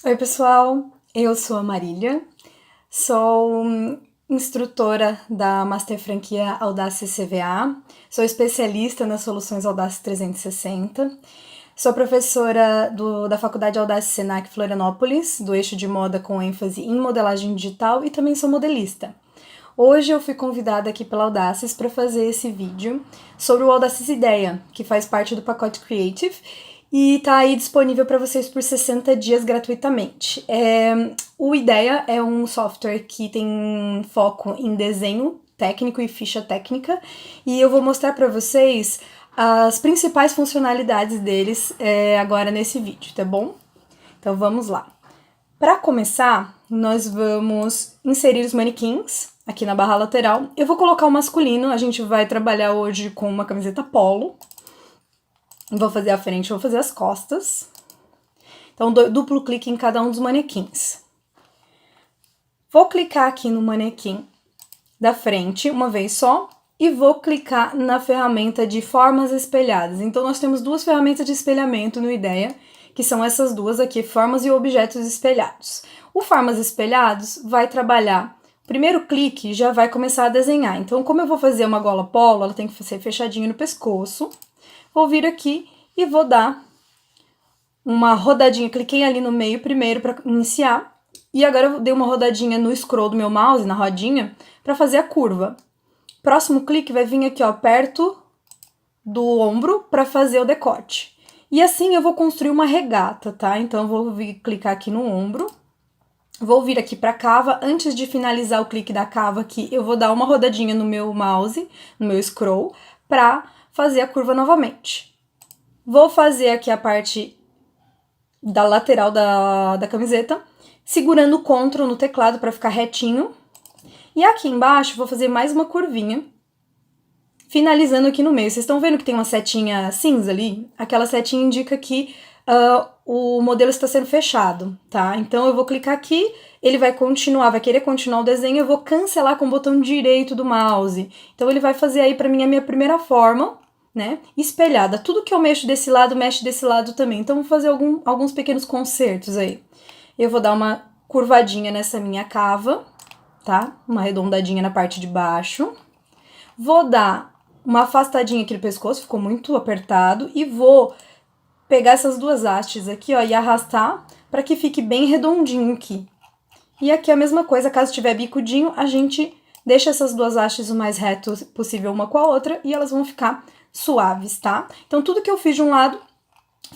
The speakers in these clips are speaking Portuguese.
Oi, pessoal, eu sou a Marília, sou instrutora da Master Franquia Audace CVA, sou especialista nas soluções Audace 360, sou professora da Faculdade Audace Senac Florianópolis, do eixo de moda com ênfase em modelagem digital e também sou modelista. Hoje eu fui convidada aqui pela Audaces para fazer esse vídeo sobre o Audaces Ideia, que faz parte do pacote Creative e tá aí disponível para vocês por 60 dias gratuitamente. O Ideia é um software que tem foco em desenho técnico e ficha técnica, e eu vou mostrar para vocês as principais funcionalidades deles agora nesse vídeo, tá bom? Então vamos lá. Para começar, nós vamos inserir os manequins aqui na barra lateral. Eu vou colocar o masculino, a gente vai trabalhar hoje com uma camiseta polo. Vou fazer a frente, vou fazer as costas. Então, duplo clique em cada um dos manequins. Vou clicar aqui no manequim da frente uma vez só e vou clicar na ferramenta de formas espelhadas. Então, nós temos duas ferramentas de espelhamento no Ideia, que são essas duas aqui, formas e objetos espelhados. O formas espelhados vai trabalhar, primeiro clique já vai começar a desenhar. Então, como eu vou fazer uma gola polo, ela tem que ser fechadinha no pescoço. Vou vir aqui e vou dar uma rodadinha, cliquei ali no meio primeiro para iniciar, e agora eu dei uma rodadinha no scroll do meu mouse, na rodinha, para fazer a curva. Próximo clique vai vir aqui, ó, perto do ombro para fazer o decote. E assim eu vou construir uma regata, tá? Então eu vou clicar aqui no ombro, vou vir aqui para a cava. Antes de finalizar o clique da cava aqui, eu vou dar uma rodadinha no meu mouse, no meu scroll, para fazer a curva novamente. Vou fazer aqui a parte da lateral da camiseta, segurando o Ctrl no teclado para ficar retinho. E aqui embaixo vou fazer mais uma curvinha, finalizando aqui no meio. Vocês estão vendo que tem uma setinha cinza ali? Aquela setinha indica que o modelo está sendo fechado, tá? Então eu vou clicar aqui, ele vai continuar, vai querer continuar o desenho, eu vou cancelar com o botão direito do mouse. Então ele vai fazer aí para mim a minha primeira forma, né, espelhada. Tudo que eu mexo desse lado, mexe desse lado também. Então, vou fazer alguns pequenos consertos aí. Eu vou dar uma curvadinha nessa minha cava, tá? Uma arredondadinha na parte de baixo. Vou dar uma afastadinha aqui no pescoço, ficou muito apertado. E vou pegar essas duas hastes aqui, ó, e arrastar para que fique bem redondinho aqui. E aqui a mesma coisa, caso tiver bicudinho, a gente deixa essas duas hastes o mais reto possível uma com a outra e elas vão ficar suaves, tá? Então, tudo que eu fiz de um lado,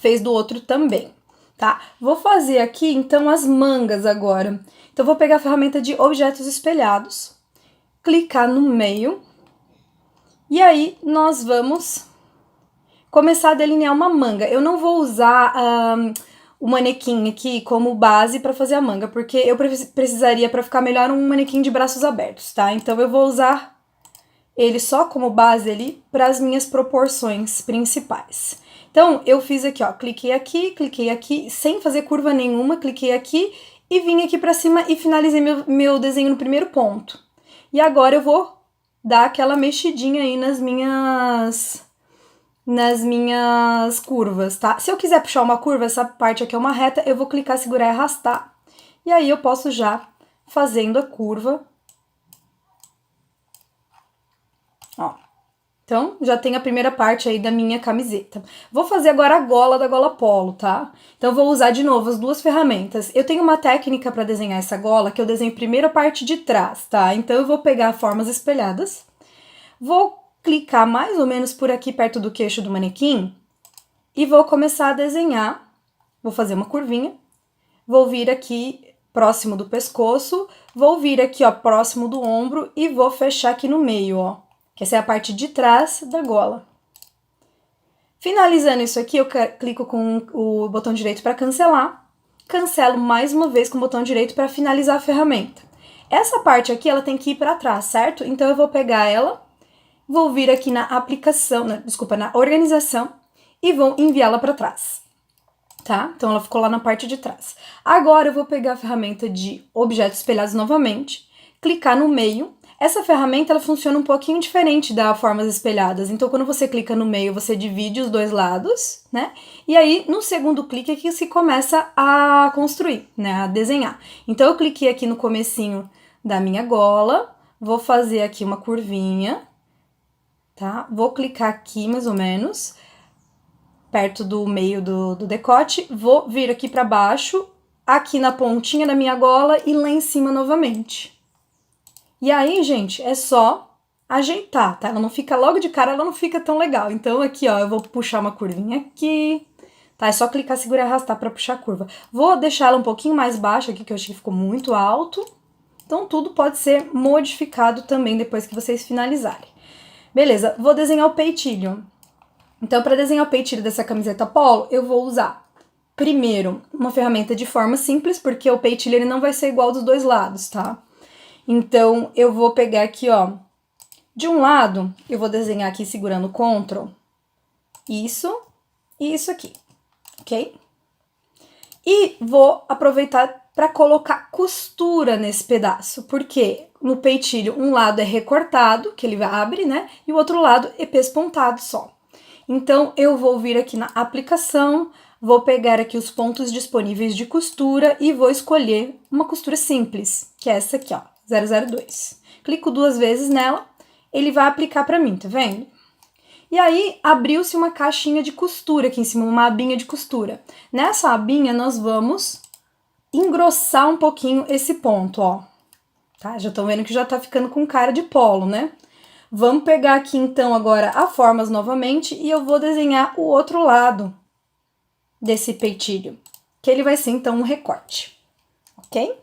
fez do outro também, tá? Vou fazer aqui, então, as mangas agora. Então, vou pegar a ferramenta de objetos espelhados, clicar no meio, e aí nós vamos começar a delinear uma manga. Eu não vou usar o manequim aqui como base para fazer a manga, porque eu precisaria, para ficar melhor, um manequim de braços abertos, tá? Então, eu vou usar ele só como base ali para as minhas proporções principais. Então, eu fiz aqui, ó, cliquei aqui, sem fazer curva nenhuma, cliquei aqui e vim aqui para cima e finalizei meu desenho no primeiro ponto. E agora eu vou dar aquela mexidinha aí nas minhas curvas, tá? Se eu quiser puxar uma curva, essa parte aqui é uma reta, eu vou clicar, segurar e arrastar. E aí eu posso já fazendo a curva. Ó, então, já tem a primeira parte aí da minha camiseta. Vou fazer agora a gola da gola polo, tá? Então, vou usar de novo as duas ferramentas. Eu tenho uma técnica para desenhar essa gola, que eu desenho primeiro a parte de trás, tá? Então, eu vou pegar formas espelhadas, vou clicar mais ou menos por aqui perto do queixo do manequim e vou começar a desenhar. Vou fazer uma curvinha, vou vir aqui próximo do pescoço, vou vir aqui, ó, próximo do ombro e vou fechar aqui no meio, ó. Que essa é a parte de trás da gola. Finalizando isso aqui, eu clico com o botão direito para cancelar. Cancelo mais uma vez com o botão direito para finalizar a ferramenta. Essa parte aqui, ela tem que ir para trás, certo? Então, eu vou pegar ela, vou vir aqui na aplicação, na organização, e vou enviá-la para trás. Tá? Então, ela ficou lá na parte de trás. Agora, eu vou pegar a ferramenta de objetos espelhados novamente, clicar no meio. Essa ferramenta, ela funciona um pouquinho diferente da formas espelhadas. Então, quando você clica no meio, você divide os dois lados, né? E aí, no segundo clique, é que se começa a construir, né? A desenhar. Então, eu cliquei aqui no comecinho da minha gola, vou fazer aqui uma curvinha, tá? Vou clicar aqui, mais ou menos, perto do meio do decote, vou vir aqui pra baixo, aqui na pontinha da minha gola e lá em cima novamente. E aí, gente, é só ajeitar, tá? Ela não fica logo de cara, ela não fica tão legal. Então, aqui, ó, eu vou puxar uma curvinha aqui, tá? É só clicar, segurar e arrastar pra puxar a curva. Vou deixar ela um pouquinho mais baixa aqui, que eu achei que ficou muito alto. Então, tudo pode ser modificado também depois que vocês finalizarem. Beleza, vou desenhar o peitilho. Então, para desenhar o peitilho dessa camiseta polo, eu vou usar, primeiro, uma ferramenta de forma simples, porque o peitilho ele não vai ser igual dos dois lados, tá? Então, eu vou pegar aqui, ó, de um lado, eu vou desenhar aqui segurando o Ctrl, isso e isso aqui, ok? E vou aproveitar para colocar costura nesse pedaço, porque no peitilho um lado é recortado, que ele abre, né? E o outro lado é pespontado só. Então, eu vou vir aqui na aplicação, vou pegar aqui os pontos disponíveis de costura e vou escolher uma costura simples, que é essa aqui, ó, 002. Clico 2 vezes nela, ele vai aplicar pra mim, tá vendo? E aí, abriu-se uma caixinha de costura aqui em cima, uma abinha de costura. Nessa abinha, nós vamos engrossar um pouquinho esse ponto, ó. Tá? Já estão vendo que já tá ficando com cara de polo, né? Vamos pegar aqui, então, agora a formas novamente e eu vou desenhar o outro lado desse peitilho, que ele vai ser, então, um recorte, ok?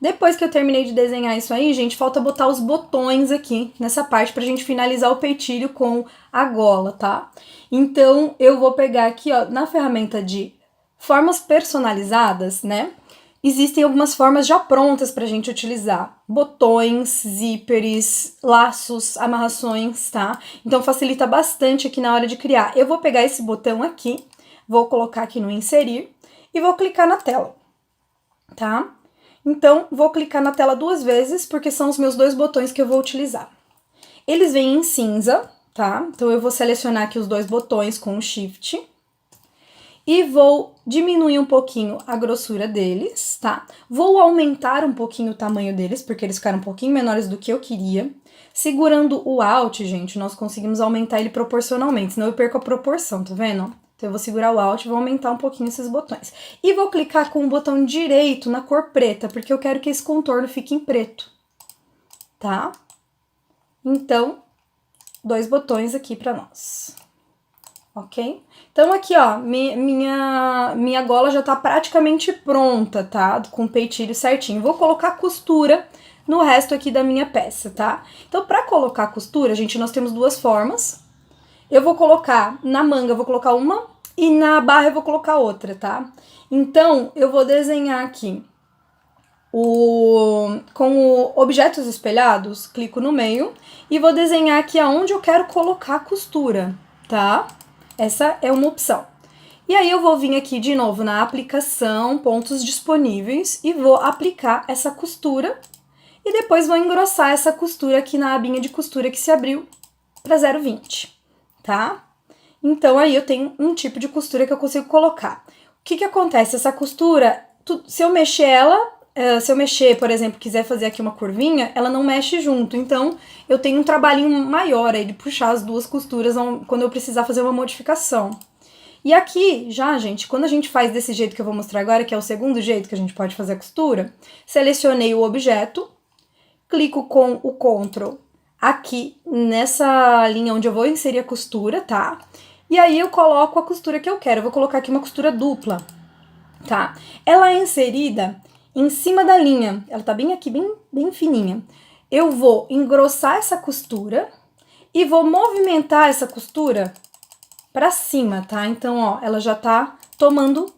Depois que eu terminei de desenhar isso aí, gente, falta botar os botões aqui nessa parte pra gente finalizar o peitilho com a gola, tá? Então, eu vou pegar aqui, ó, na ferramenta de formas personalizadas, né? Existem algumas formas já prontas pra gente utilizar. Botões, zíperes, laços, amarrações, tá? Então facilita bastante aqui na hora de criar. Eu vou pegar esse botão aqui, vou colocar aqui no inserir e vou clicar na tela, tá? Então, vou clicar na tela 2 vezes, porque são os meus 2 botões que eu vou utilizar. Eles vêm em cinza, tá? Então, eu vou selecionar aqui os 2 botões com o Shift. E vou diminuir um pouquinho a grossura deles, tá? Vou aumentar um pouquinho o tamanho deles, porque eles ficaram um pouquinho menores do que eu queria. Segurando o Alt, gente, nós conseguimos aumentar ele proporcionalmente, senão eu perco a proporção, tá vendo? Então, eu vou segurar o Alt e vou aumentar um pouquinho esses botões. E vou clicar com o botão direito na cor preta, porque eu quero que esse contorno fique em preto, tá? Então, 2 botões aqui pra nós. Ok? Então, aqui, ó, minha gola já tá praticamente pronta, tá? Com o peitilho certinho. Vou colocar costura no resto aqui da minha peça, tá? Então, pra colocar costura, gente, nós temos 2 formas. Eu vou colocar na manga, eu vou colocar uma, e na barra eu vou colocar outra, tá? Então, eu vou desenhar aqui com objetos espelhados, clico no meio, e vou desenhar aqui aonde eu quero colocar a costura, tá? Essa é uma opção. E aí eu vou vir aqui de novo na aplicação, pontos disponíveis, e vou aplicar essa costura, e depois vou engrossar essa costura aqui na abinha de costura que se abriu para 0,20, tá? Então aí eu tenho um tipo de costura que eu consigo colocar. O que que acontece? Essa costura, se eu mexer ela, se eu mexer, por exemplo, quiser fazer aqui uma curvinha, ela não mexe junto. Então, eu tenho um trabalhinho maior aí de puxar as 2 costuras quando eu precisar fazer uma modificação. E aqui, já, gente, quando a gente faz desse jeito que eu vou mostrar agora, que é o segundo jeito que a gente pode fazer a costura, selecionei o objeto, clico com o Ctrl aqui nessa linha onde eu vou inserir a costura, tá? E aí eu coloco a costura que eu quero. Eu vou colocar aqui uma costura dupla, tá? Ela é inserida em cima da linha, ela tá bem aqui, bem fininha. Eu vou engrossar essa costura e vou movimentar essa costura pra cima, tá? Então, ó, ela já tá tomando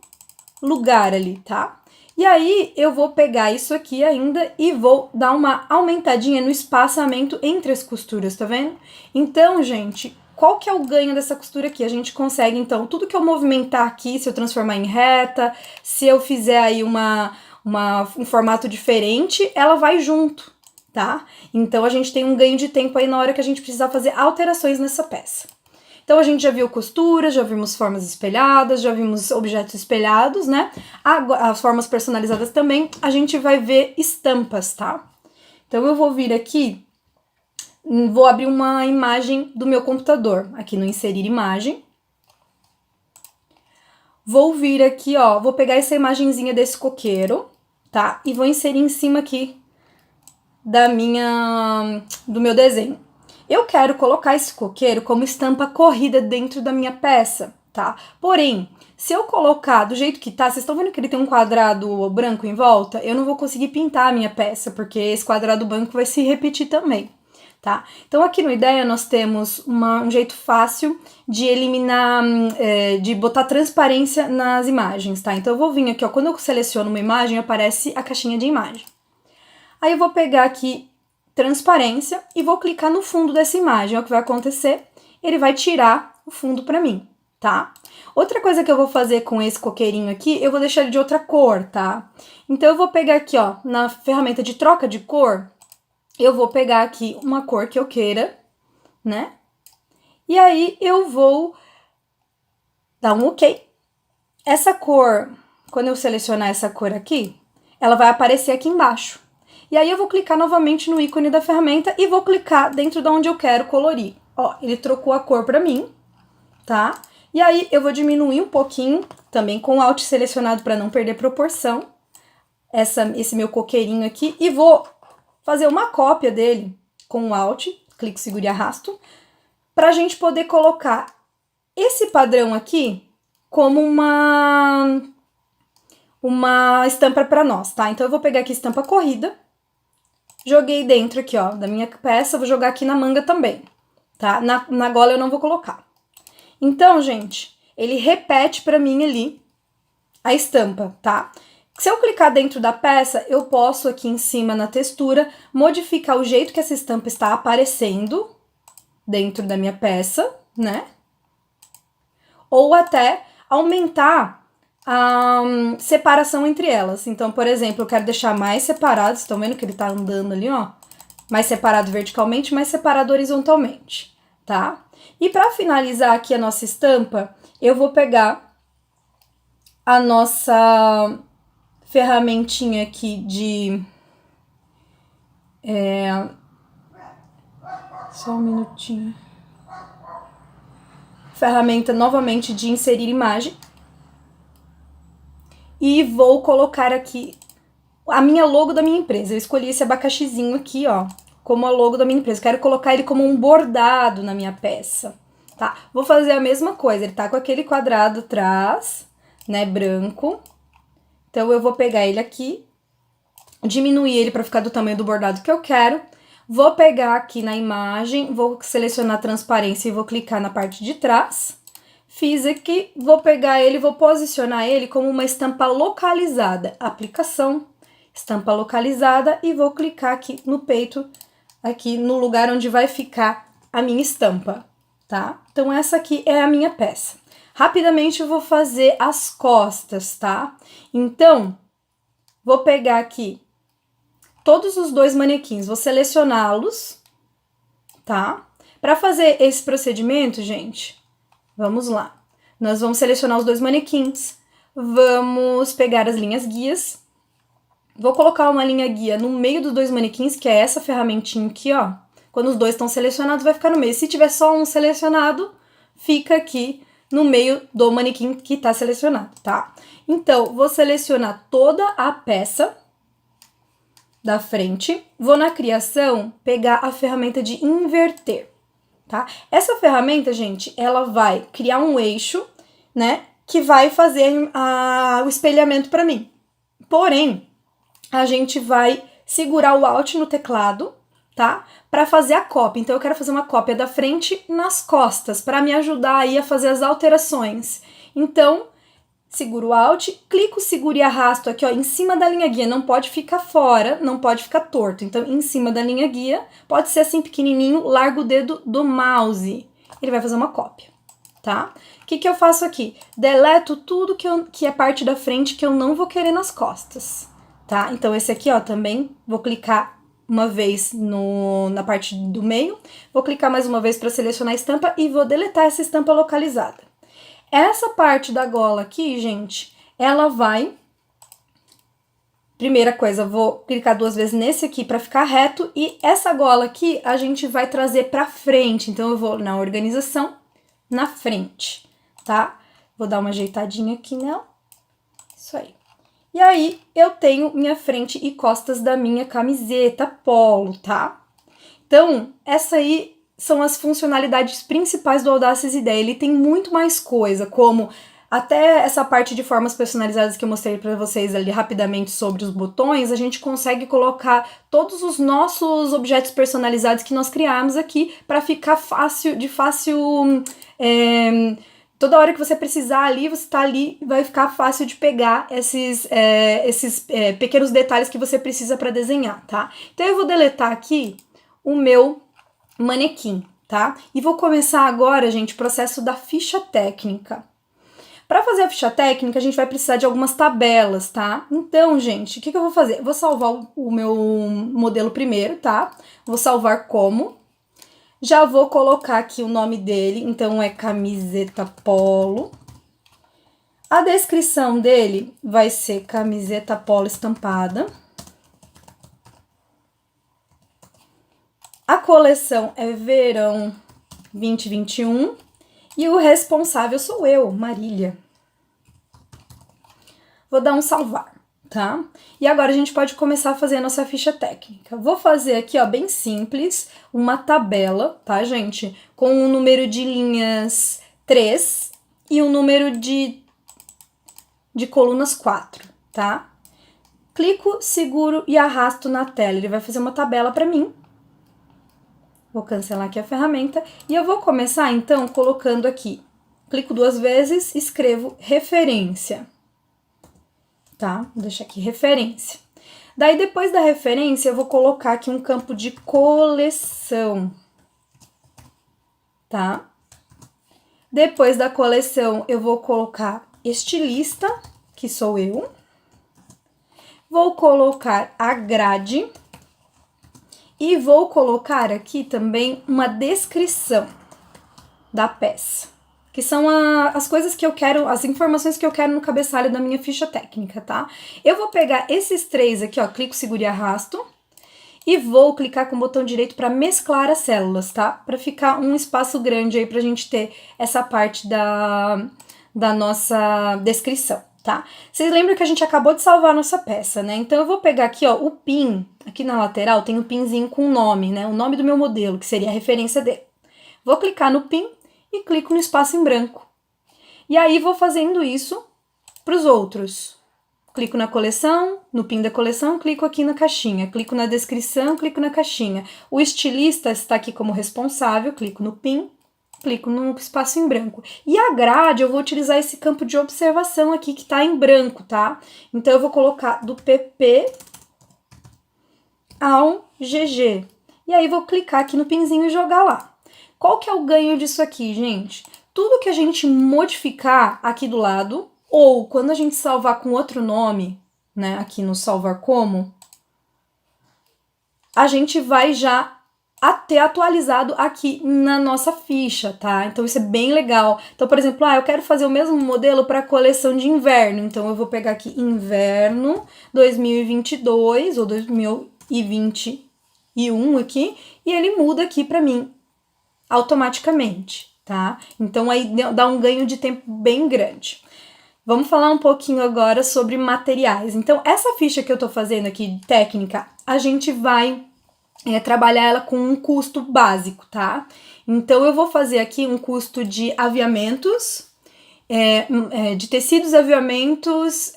lugar ali, tá? E aí, eu vou pegar isso aqui ainda e vou dar uma aumentadinha no espaçamento entre as costuras, tá vendo? Então, gente, qual que é o ganho dessa costura aqui? A gente consegue, então, tudo que eu movimentar aqui, se eu transformar em reta, se eu fizer aí um formato diferente, ela vai junto, tá? Então, a gente tem um ganho de tempo aí na hora que a gente precisar fazer alterações nessa peça. Então, a gente já viu costura, já vimos formas espelhadas, já vimos objetos espelhados, né? As formas personalizadas também, a gente vai ver estampas, tá? Então, eu vou vir aqui, vou abrir uma imagem do meu computador, aqui no Inserir Imagem. Vou vir aqui, ó, vou pegar essa imagenzinha desse coqueiro, tá? E vou inserir em cima aqui do meu desenho. Eu quero colocar esse coqueiro como estampa corrida dentro da minha peça, tá? Porém, se eu colocar do jeito que tá, vocês estão vendo que ele tem um quadrado branco em volta? Eu não vou conseguir pintar a minha peça, porque esse quadrado branco vai se repetir também, tá? Então, aqui no Ideia, nós temos um jeito fácil de eliminar, de botar transparência nas imagens, tá? Então, eu vou vir aqui, ó, quando eu seleciono uma imagem, aparece a caixinha de imagem. Aí, eu vou pegar aqui transparência e vou clicar no fundo dessa imagem. O que vai acontecer? Ele vai tirar o fundo para mim, tá? Outra coisa que eu vou fazer com esse coqueirinho aqui, eu vou deixar ele de outra cor, tá? Então, eu vou pegar aqui, ó, na ferramenta de troca de cor, eu vou pegar aqui uma cor que eu queira, né? E aí, eu vou dar um OK. Essa cor, quando eu selecionar essa cor aqui, ela vai aparecer aqui embaixo. E aí eu vou clicar novamente no ícone da ferramenta e vou clicar dentro de onde eu quero colorir. Ó, ele trocou a cor para mim, tá? E aí eu vou diminuir um pouquinho, também com o Alt selecionado para não perder proporção, esse meu coqueirinho aqui, e vou fazer uma cópia dele com o Alt, clico, seguro e arrasto, pra gente poder colocar esse padrão aqui como uma estampa para nós, tá? Então eu vou pegar aqui estampa corrida, joguei dentro aqui, ó, da minha peça, vou jogar aqui na manga também, tá? Na gola eu não vou colocar. Então, gente, ele repete pra mim ali a estampa, tá? Se eu clicar dentro da peça, eu posso aqui em cima na textura modificar o jeito que essa estampa está aparecendo dentro da minha peça, né? Ou até aumentar a separação entre elas. Então, por exemplo, eu quero deixar mais separados, estão vendo que ele tá andando ali, ó? Mais separado verticalmente, mais separado horizontalmente, tá? E para finalizar aqui a nossa estampa, eu vou pegar a nossa ferramentinha aqui de... Só um minutinho. Ferramenta novamente de inserir imagem. E vou colocar aqui a minha logo da minha empresa. Eu escolhi esse abacaxizinho aqui, ó, como a logo da minha empresa. Quero colocar ele como um bordado na minha peça, tá? Vou fazer a mesma coisa, ele tá com aquele quadrado atrás, né, branco. Então, eu vou pegar ele aqui, diminuir ele para ficar do tamanho do bordado que eu quero. Vou pegar aqui na imagem, vou selecionar transparência e vou clicar na parte de trás. Fiz aqui, vou pegar ele, vou posicionar ele como uma estampa localizada. Aplicação, estampa localizada, e vou clicar aqui no peito, aqui no lugar onde vai ficar a minha estampa, tá? Então, essa aqui é a minha peça. Rapidamente eu vou fazer as costas, tá? Então, vou pegar aqui todos os dois manequins, vou selecioná-los, tá? Para fazer esse procedimento, gente, vamos lá. Nós vamos selecionar os dois manequins, vamos pegar as linhas guias. Vou colocar uma linha guia no meio dos dois manequins, que é essa ferramentinha aqui, ó. Quando os dois estão selecionados, vai ficar no meio. Se tiver só um selecionado, fica aqui no meio do manequim que tá selecionado, tá? Então, vou selecionar toda a peça da frente. Vou na criação pegar a ferramenta de inverter, tá? Essa ferramenta, gente, ela vai criar um eixo, né, que vai fazer o espelhamento para mim. Porém, a gente vai segurar o Alt no teclado, tá? Para fazer a cópia. Então, eu quero fazer uma cópia da frente nas costas, para me ajudar aí a fazer as alterações. Então, seguro o Alt, clico, seguro e arrasto aqui, ó, em cima da linha guia. Não pode ficar fora, não pode ficar torto. Então, em cima da linha guia, pode ser assim pequenininho, largo o dedo do mouse. Ele vai fazer uma cópia, tá? O que eu faço aqui? Deleto tudo que é parte da frente que eu não vou querer nas costas, tá? Então, esse aqui, ó, também vou clicar uma vez na parte do meio, vou clicar mais uma vez para selecionar a estampa e vou deletar essa estampa localizada. Essa parte da gola aqui, gente, ela vai... Primeira coisa, vou clicar 2 vezes nesse aqui para ficar reto e essa gola aqui a gente vai trazer para frente. Então, eu vou na organização, na frente, tá? Vou dar uma ajeitadinha aqui nela. Isso aí. E aí, eu tenho minha frente e costas da minha camiseta polo, tá? Então, essa aí são as funcionalidades principais do Audacious IDEA. Ele tem muito mais coisa, como até essa parte de formas personalizadas que eu mostrei para vocês ali rapidamente sobre os botões, a gente consegue colocar todos os nossos objetos personalizados que nós criamos aqui para ficar fácil. Toda hora que você precisar ali, você tá ali, vai ficar fácil de pegar esses pequenos detalhes que você precisa para desenhar, tá? Então eu vou deletar aqui o meu manequim, tá? E vou começar agora, gente, o processo da ficha técnica. Para fazer a ficha técnica, a gente vai precisar de algumas tabelas, tá? Então, gente, o que eu vou fazer? Eu vou salvar o meu modelo primeiro, tá? Vou salvar como. Já vou colocar aqui o nome dele, então é camiseta polo. A descrição dele vai ser camiseta polo estampada. A coleção é verão 2021 e o responsável sou eu, Marília. Vou dar um salvar, tá? E agora a gente pode começar a fazer a nossa ficha técnica. Vou fazer aqui, ó, bem simples, uma tabela, tá, gente? Com um número de linhas 3 e um número de colunas 4, tá? Clico, seguro e arrasto na tela. Ele vai fazer uma tabela para mim. Vou cancelar aqui a ferramenta e eu vou começar, então, colocando aqui. Clico 2 vezes, escrevo referência. Tá? Vou deixar aqui referência. Daí, depois da referência, eu vou colocar aqui um campo de coleção. Tá? Depois da coleção, eu vou colocar estilista, que sou eu. Vou colocar a grade. E vou colocar aqui também uma descrição da peça, que são as coisas que eu quero, as informações que eu quero no cabeçalho da minha ficha técnica, tá? Eu vou pegar esses 3 aqui, ó, clico, seguro e arrasto, e vou clicar com o botão direito para mesclar as células, tá? Para ficar um espaço grande aí pra gente ter essa parte da nossa descrição. Tá? Vocês lembram que a gente acabou de salvar a nossa peça, né? Então, eu vou pegar aqui, ó, o pin. Aqui na lateral tem um pinzinho com o nome, né? O nome do meu modelo, que seria a referência dele. Vou clicar no pin e clico no espaço em branco. E aí, vou fazendo isso para os outros. Clico na coleção, no pin da coleção, clico aqui na caixinha. Clico na descrição, clico na caixinha. O estilista está aqui como responsável, clico no pin. Clico no espaço em branco. E a grade, eu vou utilizar esse campo de observação aqui que tá em branco, tá? Então, eu vou colocar do PP ao GG. E aí, vou clicar aqui no pinzinho e jogar lá. Qual que é o ganho disso aqui, gente? Tudo que a gente modificar aqui do lado, ou quando a gente salvar com outro nome, né, aqui no salvar como, a gente vai já ter atualizado aqui na nossa ficha, tá? Então, isso é bem legal. Então, por exemplo, eu quero fazer o mesmo modelo para a coleção de inverno. Então, eu vou pegar aqui inverno 2022 ou 2021 aqui, e ele muda aqui para mim automaticamente, tá? Então, aí dá um ganho de tempo bem grande. Vamos falar um pouquinho agora sobre materiais. Então, essa ficha que eu tô fazendo aqui, técnica, a gente vai trabalhar ela com um custo básico, tá? Então, eu vou fazer aqui um custo de aviamentos, de tecidos, aviamentos,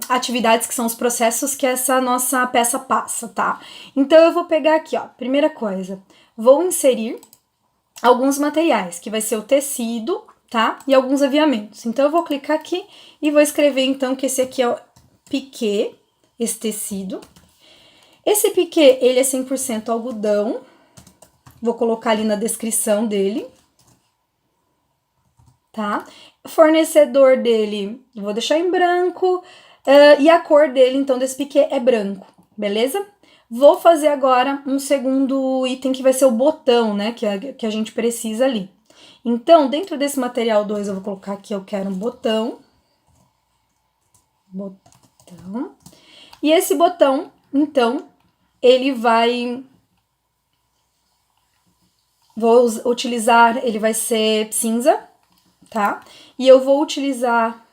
atividades que são os processos que essa nossa peça passa, tá? Então, eu vou pegar aqui, ó, primeira coisa, vou inserir alguns materiais, que vai ser o tecido, tá? E alguns aviamentos. Então, eu vou clicar aqui e vou escrever, então, que esse aqui é o piquê, esse tecido. Esse piquê, ele é 100% algodão. Vou colocar ali na descrição dele. Tá? O fornecedor dele, vou deixar em branco. E a cor dele, então, desse piquê é branco, beleza? Vou fazer agora um segundo item que vai ser o botão, né, que a gente precisa ali. Então, dentro desse material 2, eu vou colocar aqui, eu quero um botão. Botão. E esse botão, então, ele vai... Vou utilizar, ele vai ser cinza, tá? E eu vou utilizar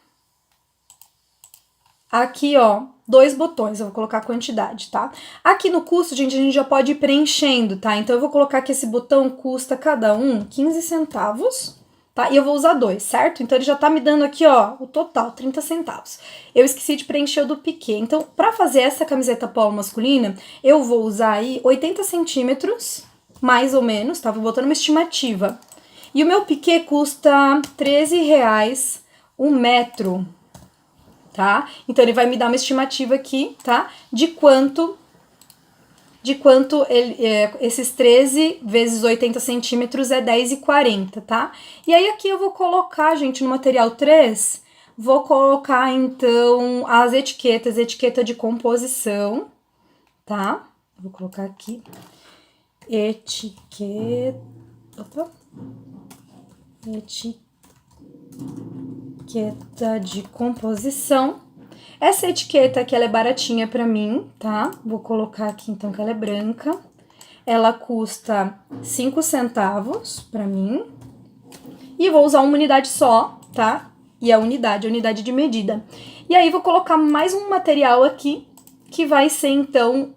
aqui, ó, 2 botões, eu vou colocar a quantidade, tá? Aqui no custo, gente, a gente já pode ir preenchendo, tá? Então, eu vou colocar que esse botão custa cada um 15 centavos, tá? E eu vou usar 2, certo? Então, ele já tá me dando aqui, ó, o total, 30 centavos. Eu esqueci de preencher o do piquê. Então, pra fazer essa camiseta polo masculina, eu vou usar aí 80 centímetros, mais ou menos, tá? Vou botando uma estimativa. E o meu piquê custa R$13 um metro, tá? Então, ele vai me dar uma estimativa aqui, tá? De quanto ele, esses 13 vezes 80 centímetros é 10,40, tá? E aí, aqui eu vou colocar, gente, no material 3, vou colocar, então, as etiquetas, etiqueta de composição, tá? Vou colocar aqui, etiqueta de composição. Essa etiqueta aqui, ela é baratinha pra mim, tá? Vou colocar aqui, então, que ela é branca. Ela custa 5 centavos pra mim. E vou usar uma unidade só, tá? E a unidade de medida. E aí, vou colocar mais um material aqui, que vai ser, então,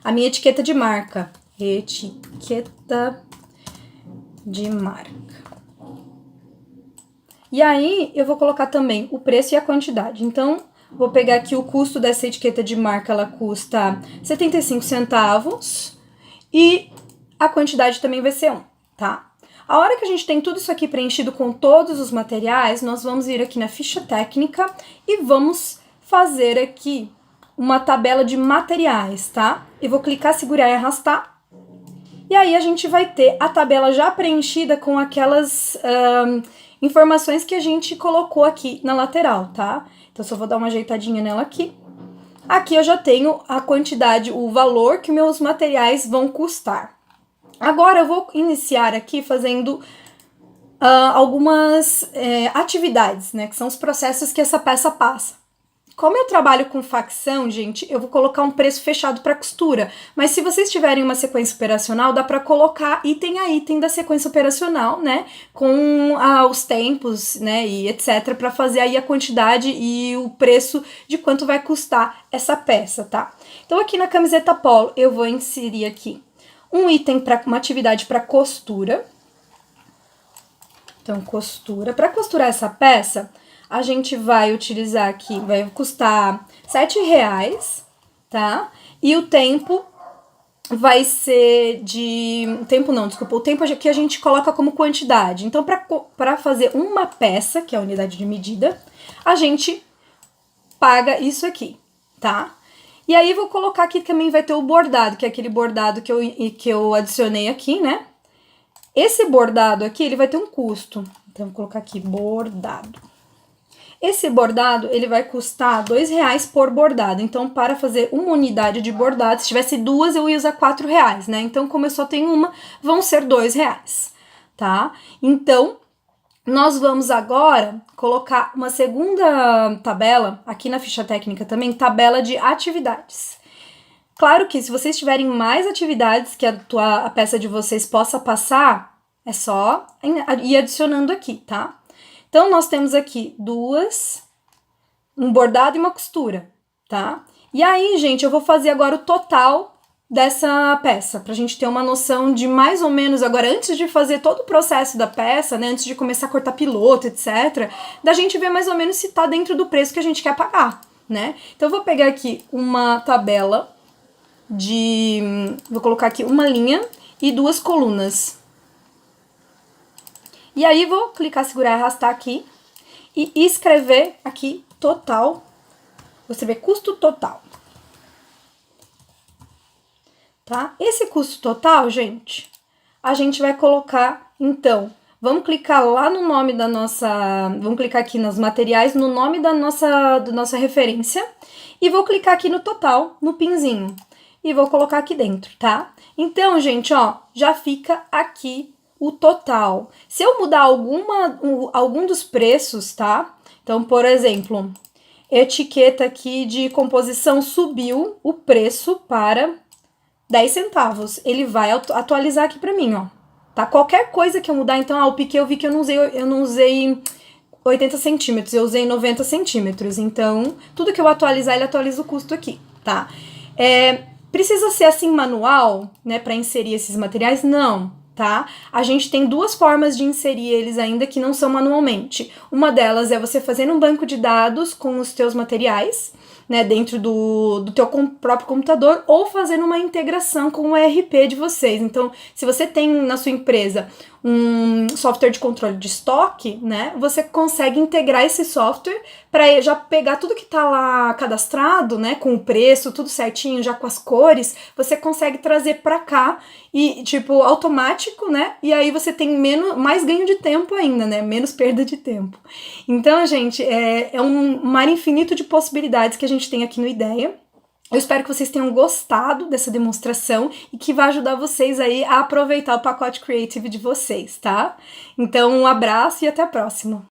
a minha etiqueta de marca. Etiqueta de marca. E aí, eu vou colocar também o preço e a quantidade. Então, vou pegar aqui o custo dessa etiqueta de marca, ela custa 75 centavos. E a quantidade também vai ser 1, tá? A hora que a gente tem tudo isso aqui preenchido com todos os materiais, nós vamos vir aqui na ficha técnica e vamos fazer aqui uma tabela de materiais, tá? Eu vou clicar, segurar e arrastar. E aí, a gente vai ter a tabela já preenchida com aquelas... informações que a gente colocou aqui na lateral, tá? Então, só vou dar uma ajeitadinha nela aqui. Aqui eu já tenho a quantidade, o valor que meus materiais vão custar. Agora, eu vou iniciar aqui fazendo algumas atividades, né? Que são os processos que essa peça passa. Como eu trabalho com facção, gente, eu vou colocar um preço fechado para costura. Mas se vocês tiverem uma sequência operacional, dá para colocar item a item da sequência operacional, né? Com os tempos, né? E etc. para fazer aí a quantidade e o preço de quanto vai custar essa peça, tá? Então, aqui na camiseta polo, eu vou inserir aqui um item para uma atividade para costura. Então, costura. Para costurar essa peça, a gente vai utilizar aqui, vai custar R$7, tá? E o tempo vai ser de... Tempo não, desculpa. O tempo que a gente coloca como quantidade. Então, para fazer uma peça, que é a unidade de medida, a gente paga isso aqui, tá? E aí, vou colocar aqui também vai ter o bordado, que é aquele bordado que eu adicionei aqui, né? Esse bordado aqui, ele vai ter um custo. Então, vou colocar aqui, bordado. Esse bordado, ele vai custar R$2 por bordado. Então, para fazer uma unidade de bordado, se tivesse 2, eu ia usar R$4, né? Então, como eu só tenho uma, vão ser R$2, tá? Então, nós vamos agora colocar uma segunda tabela, aqui na ficha técnica também, tabela de atividades. Claro que se vocês tiverem mais atividades que a peça de vocês possa passar, é só ir adicionando aqui, tá? Então, nós temos aqui um bordado e uma costura, tá? E aí, gente, eu vou fazer agora o total dessa peça, pra gente ter uma noção de mais ou menos, agora, antes de fazer todo o processo da peça, né, antes de começar a cortar piloto, etc., da gente ver mais ou menos se tá dentro do preço que a gente quer pagar, né? Então, eu vou pegar aqui uma tabela vou colocar aqui uma linha e 2 colunas. E aí, vou clicar, segurar e arrastar aqui e escrever aqui total. Você vê custo total. Tá? Esse custo total, gente, a gente vai colocar, então, vamos clicar lá no nome da nossa... Vamos clicar aqui nos materiais, no nome da nossa referência. E vou clicar aqui no total, no pinzinho. E vou colocar aqui dentro, tá? Então, gente, ó, já fica aqui o total. Se eu mudar algum dos preços, tá? Então, por exemplo, etiqueta aqui de composição subiu o preço para 10 centavos. Ele vai atualizar aqui para mim, ó. Tá? Qualquer coisa que eu mudar, então, o piquê eu vi que eu não usei 80 centímetros, eu usei 90 centímetros. Então, tudo que eu atualizar, ele atualiza o custo aqui, tá? Precisa ser assim manual, né, para inserir esses materiais? Não, tá? A gente tem duas formas de inserir eles ainda que não são manualmente. Uma delas é você fazendo um banco de dados com os teus materiais, né, dentro do teu próprio computador, ou fazendo uma integração com o ERP de vocês. Então, se você tem na sua empresa um software de controle de estoque, né, você consegue integrar esse software para já pegar tudo que está lá cadastrado, né, com o preço, tudo certinho, já com as cores, você consegue trazer para cá e, tipo, automático, né, e aí você tem mais ganho de tempo ainda, né, menos perda de tempo. Então, gente, é um mar infinito de possibilidades que a gente tem aqui no Ideia. Eu espero que vocês tenham gostado dessa demonstração e que vai ajudar vocês aí a aproveitar o pacote Creative de vocês, tá? Então, um abraço e até a próxima!